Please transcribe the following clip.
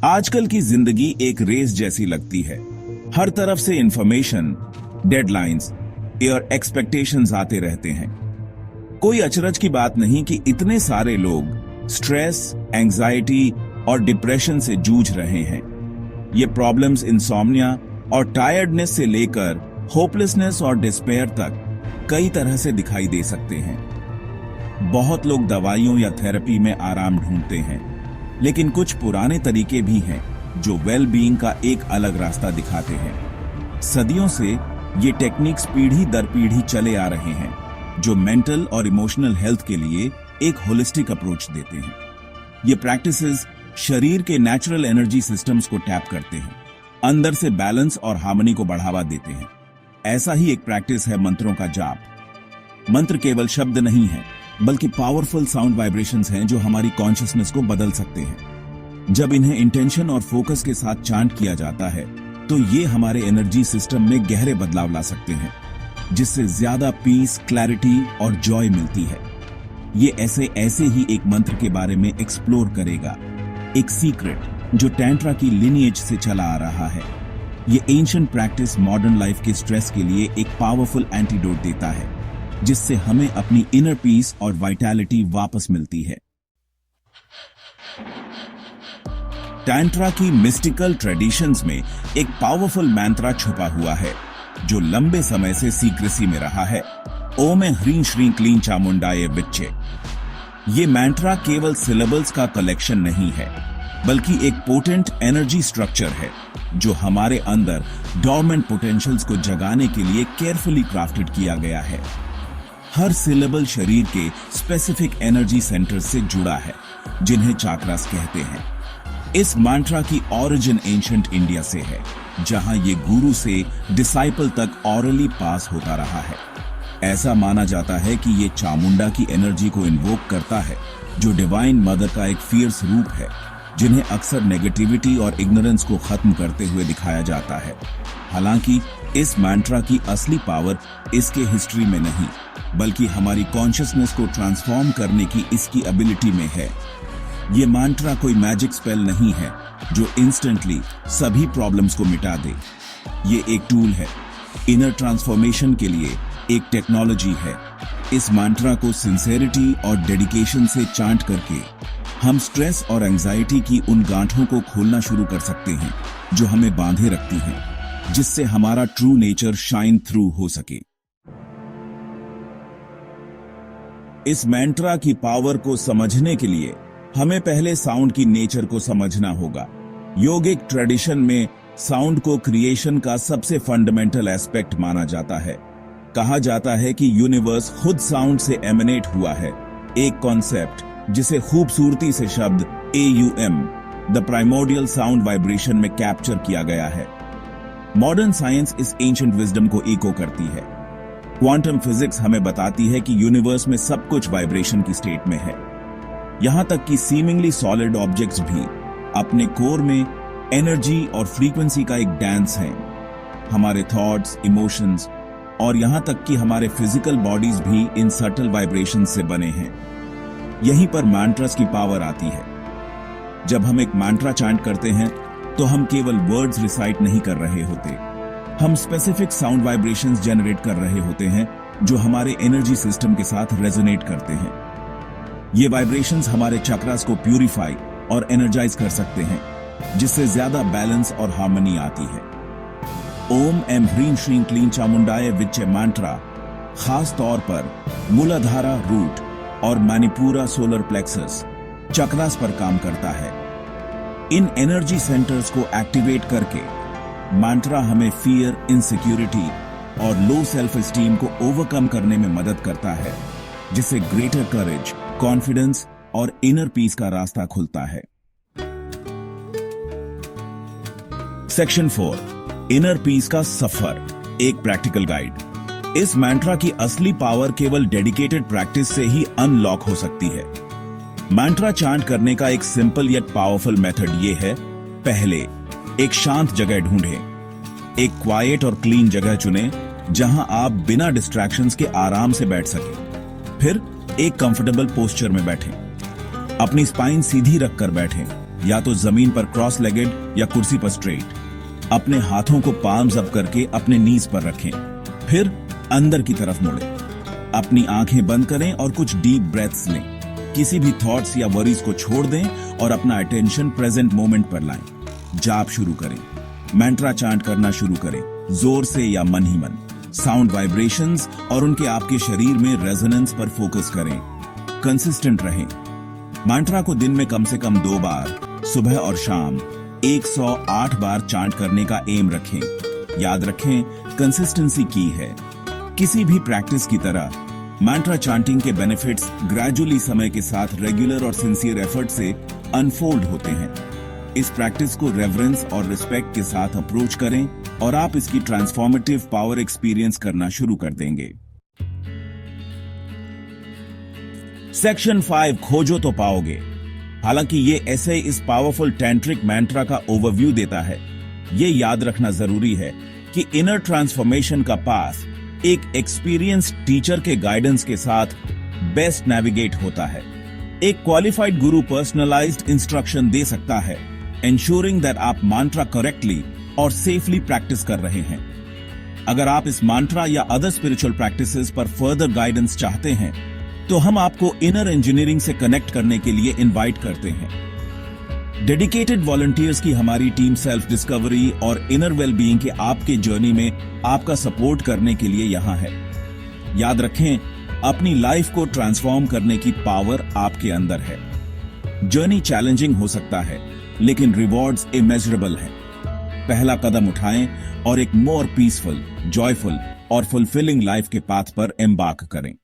आजकल की जिंदगी एक रेस जैसी लगती है। हर तरफ से इंफॉर्मेशन, डेडलाइंस और एक्सपेक्टेशंस आते रहते हैं। कोई अचरज की बात नहीं कि इतने सारे लोग स्ट्रेस, एंजाइटी और डिप्रेशन से जूझ रहे हैं। ये प्रॉब्लम्स इंसोम्निया और टायर्डनेस से लेकर होपलेसनेस और डिस्पेयर तक कई तरह से दिखाई दे सकते हैं। बहुत लोग दवाइयों या थेरेपी में आराम ढूंढते हैं, लेकिन कुछ पुराने तरीके भी हैं जो वेल बीइंग का एक अलग रास्ता दिखाते हैं। सदियों से ये टेक्निक्स पीढ़ी दर पीढ़ी चले आ रहे हैं, जो मेंटल और इमोशनल हेल्थ के लिए एक होलिस्टिक अप्रोच देते हैं। ये प्रैक्टिसेस शरीर के नेचुरल एनर्जी सिस्टम्स को टैप करते हैं, अंदर से बैलेंस और हार्मनी को बढ़ावा देते हैं। ऐसा ही एक प्रैक्टिस है मंत्रों का जाप। मंत्र केवल शब्द नहीं है, बल्कि पावरफुल साउंड वाइब्रेशंस हैं जो हमारी कॉन्शियसनेस को बदल सकते हैं। जब इन्हें इंटेंशन और फोकस के साथ चांट किया जाता है, तो ये हमारे एनर्जी सिस्टम में गहरे बदलाव ला सकते हैं, जिससे ज्यादा पीस, क्लैरिटी और जॉय मिलती है। ये ऐसे ही एक मंत्र के बारे में एक्सप्लोर करेगा, एक सीक्रेट जो टैंट्रा की लिनिएज से चला आ रहा है। ये एंशिएंट प्रैक्टिस मॉडर्न लाइफ के स्ट्रेस के लिए एक पावरफुल एंटीडोट देता है, जिससे हमें अपनी इनर पीस और वाइटैलिटी वापस मिलती है। टैंट्रा की मिस्टिकल ट्रेडिशंस में एक पावरफुल मंत्र छुपा हुआ है, जो लंबे समय से सीक्रेसी में रहा है। ओम ह्रीं श्रीं क्लीं चामुंडाय विच्चे। ये मंत्र केवल सिलेबल्स का कलेक्शन नहीं है, बल्कि एक पोटेंट एनर्जी स्ट्रक्चर है, जो हमारे अंदर डॉर्मेंट पोटेंशियल्स को जगाने के लिए केयरफुली क्राफ्टेड किया गया है। हर सिलेबल शरीर के स्पेसिफिक एनर्जी सेंटर्स से जुड़ा है, जिन्हें चाक्रास कहते हैं। इस मंत्र की ओरिजिन एंशिएंट इंडिया से है, जहां ये गुरु से डिसाइपल तक ऑरली पास होता रहा है। ऐसा माना जाता है कि ये चामुंडा की एनर्जी को इन्वोक करता है, जो डिवाइन मदर का एक फियर्स रूप है, जिन्हें अक्सर नेगेटिविटी और इग्नोरेंस को खत्म करते हुए दिखाया जाता है। हालांकि इस मंत्र की असली पावर इसके हिस्ट्री में नहीं, बल्कि हमारी कॉन्शियसनेस को ट्रांसफॉर्म करने की इसकी एबिलिटी में है। ये मंत्र कोई मैजिक स्पेल नहीं है जो इंस्टेंटली सभी प्रॉब्लम्स को मिटा दे। ये एक टूल है, इनर ट्रांसफॉर्मेशन के लिए एक टेक्नोलॉजी है। इस मंत्र को सिंसेरिटी और डेडिकेशन से चांट करके हम स्ट्रेस और एंजाइटी की उन गांठों को खोलना शुरू कर सकते हैं जो हमें बांधे रखती हैं, जिससे हमारा ट्रू नेचर शाइन थ्रू हो सके। इस मंत्र की पावर को समझने के लिए हमें पहले साउंड की नेचर को समझना होगा। योगिक ट्रेडिशन में साउंड को क्रिएशन का सबसे फंडामेंटल एस्पेक्ट माना जाता है। कहा जाता है कि यूनिवर्स खुद साउंड से एमिनेट हुआ है, एक कॉन्सेप्ट जिसे खूबसूरती से शब्द AUM, the primordial sound vibration में कैप्चर किया गया है। मॉडर्न साइंस इस एंशिएंट विजडम को इको करती है। क्वांटम फिजिक्स हमें बताती है कि यूनिवर्स में सब कुछ वाइब्रेशन की स्टेट में है। यहां तक कि सीमिंगली सॉलिड ऑब्जेक्ट्स भी अपने कोर में एनर्जी और फ्रीक्वेंसी का एक डांस है। हमारे थॉट्स, इमोशंस और यहां तक कि हमारे फिजिकल बॉडीज भी इन सटल वाइब्रेशन से बने हैं। यहीं पर मंत्रस की पावर आती है। जब हम एक मंत्र चांट करते हैं, तो हम केवल वर्ड्स रिसाइट नहीं कर रहे होते, हम स्पेसिफिक साउंड वाइब्रेशंस जनरेट कर रहे होते हैं, जो हमारे एनर्जी सिस्टम के साथ रेजोनेट करते हैं। ये वाइब्रेशंस हमारे चक्रास को प्यूरिफाई और एनर्जाइज कर सकते हैं, जिससे ज्यादा बैलेंस और हार्मनी आती है। ओम एम ह्रीं श्रीं क्लीं चामुंडाय विच्चे मंत्र खास तौर पर मूलाधारा रूट और मणिपुरा सोलर प्लेक्सस चक्रास पर काम करता है। इन एनर्जी सेंटर्स को एक्टिवेट करके मंत्र हमें फियर, इनसिक्योरिटी और लो सेल्फ एस्टीम को ओवरकम करने में मदद करता है, जिससे ग्रेटर करेज, कॉन्फिडेंस और इनर पीस का रास्ता खुलता है। सेक्शन 4, इनर पीस का सफर, एक प्रैक्टिकल गाइड। इस मंत्र की असली पावर केवल डेडिकेटेड प्रैक्टिस से ही अनलॉक हो सकती है। मंत्र चांट करने का एक सिंपल येट पावरफुल मेथड ये है। पहले एक शांत जगह ढूंढें। एक क्वाइट और क्लीन जगह चुनें, जहां आप बिना डिस्ट्रैक्शंस के आराम से बैठ सकें। फिर एक कंफर्टेबल पोस्चर में बैठें। अपनी स्पाइन सीधी रखकर बैठें या तो जमीन पर क्रॉस लेगेड या कुर्सी पर स्ट्रेट। अपने हाथों को पाल्म्स अप करके अपने नीज पर रखें, फिर अंदर की तरफ मुड़ें। अपनी आंखें बंद करें और कुछ डीप ब्रेथ्स लें। किसी भी थॉट्स या वरीज को छोड़ दें और अपना अटेंशन प्रेजेंट मोमेंट पर लाएं। जाप शुरू करें, मैंट्रा चांट करना शुरू करें, जोर से या मन ही मन। साउंड वाइब्रेशंस और उनके आपके शरीर में रेजोनेंस पर फोकस करें। कंसिस्टेंट रहें। मैंट्रा को दिन में कम से कम 2 बार, सुबह और शाम 108 बार चांट करने का एम रखें। याद रखें, कंसिस्टेंसी की है। किसी भी प्रैक्टिस की तरह मैंट्रा चांटिंग के बेनिफिट्स ग्रेजुअली समय के साथ रेगुलर और सिंसियर एफर्ट से अनफोल्ड होते हैं। इस प्रैक्टिस को रेवरेंस और रिस्पेक्ट के साथ अप्रोच करें और आप इसकी ट्रांसफॉर्मेटिव पावर एक्सपीरियंस करना शुरू कर देंगे। सेक्शन 5 खोजो तो पाओगे। हालांकि ये ऐसे इस पावरफुल टैंट्रिक मैंट्रा का ओवरव्यू देता है, ये याद रखना जरूरी है कि इनर ट्रांसफॉर्मेशन का पाथ एक एक्सपीरियंस्ड टीचर के गाइडेंस के साथ बेस्ट नेविगेट होता है। एक क्वालिफाइड गुरु पर्सनलाइज्ड इंस्ट्रक्शन दे सकता है, ensuring that आप mantra करेक्टली और सेफली प्रैक्टिस कर रहे हैं। अगर आप इस mantra या अदर स्पिरिचुअल प्रैक्टिसेस पर फर्दर गाइडेंस चाहते हैं, तो हम आपको इनर इंजीनियरिंग से कनेक्ट करने के लिए इनवाइट करते हैं। डेडिकेटेड वॉलंटियर्स की हमारी टीम सेल्फ डिस्कवरी और इनर वेलबीइंग के आपके जर्नी में आपका सपोर्ट करने के लिए यहां है। याद रखें, अपनी लाइफ को ट्रांसफॉर्म करने की पावर आपके अंदर है। जर्नी चैलेंजिंग हो सकता है, लेकिन रिवॉर्ड्स इमेजरेबल हैं। पहला कदम उठाएं और एक मोर पीसफुल, जॉयफुल और फुलफिलिंग लाइफ के पाथ पर एम्बार्क करें।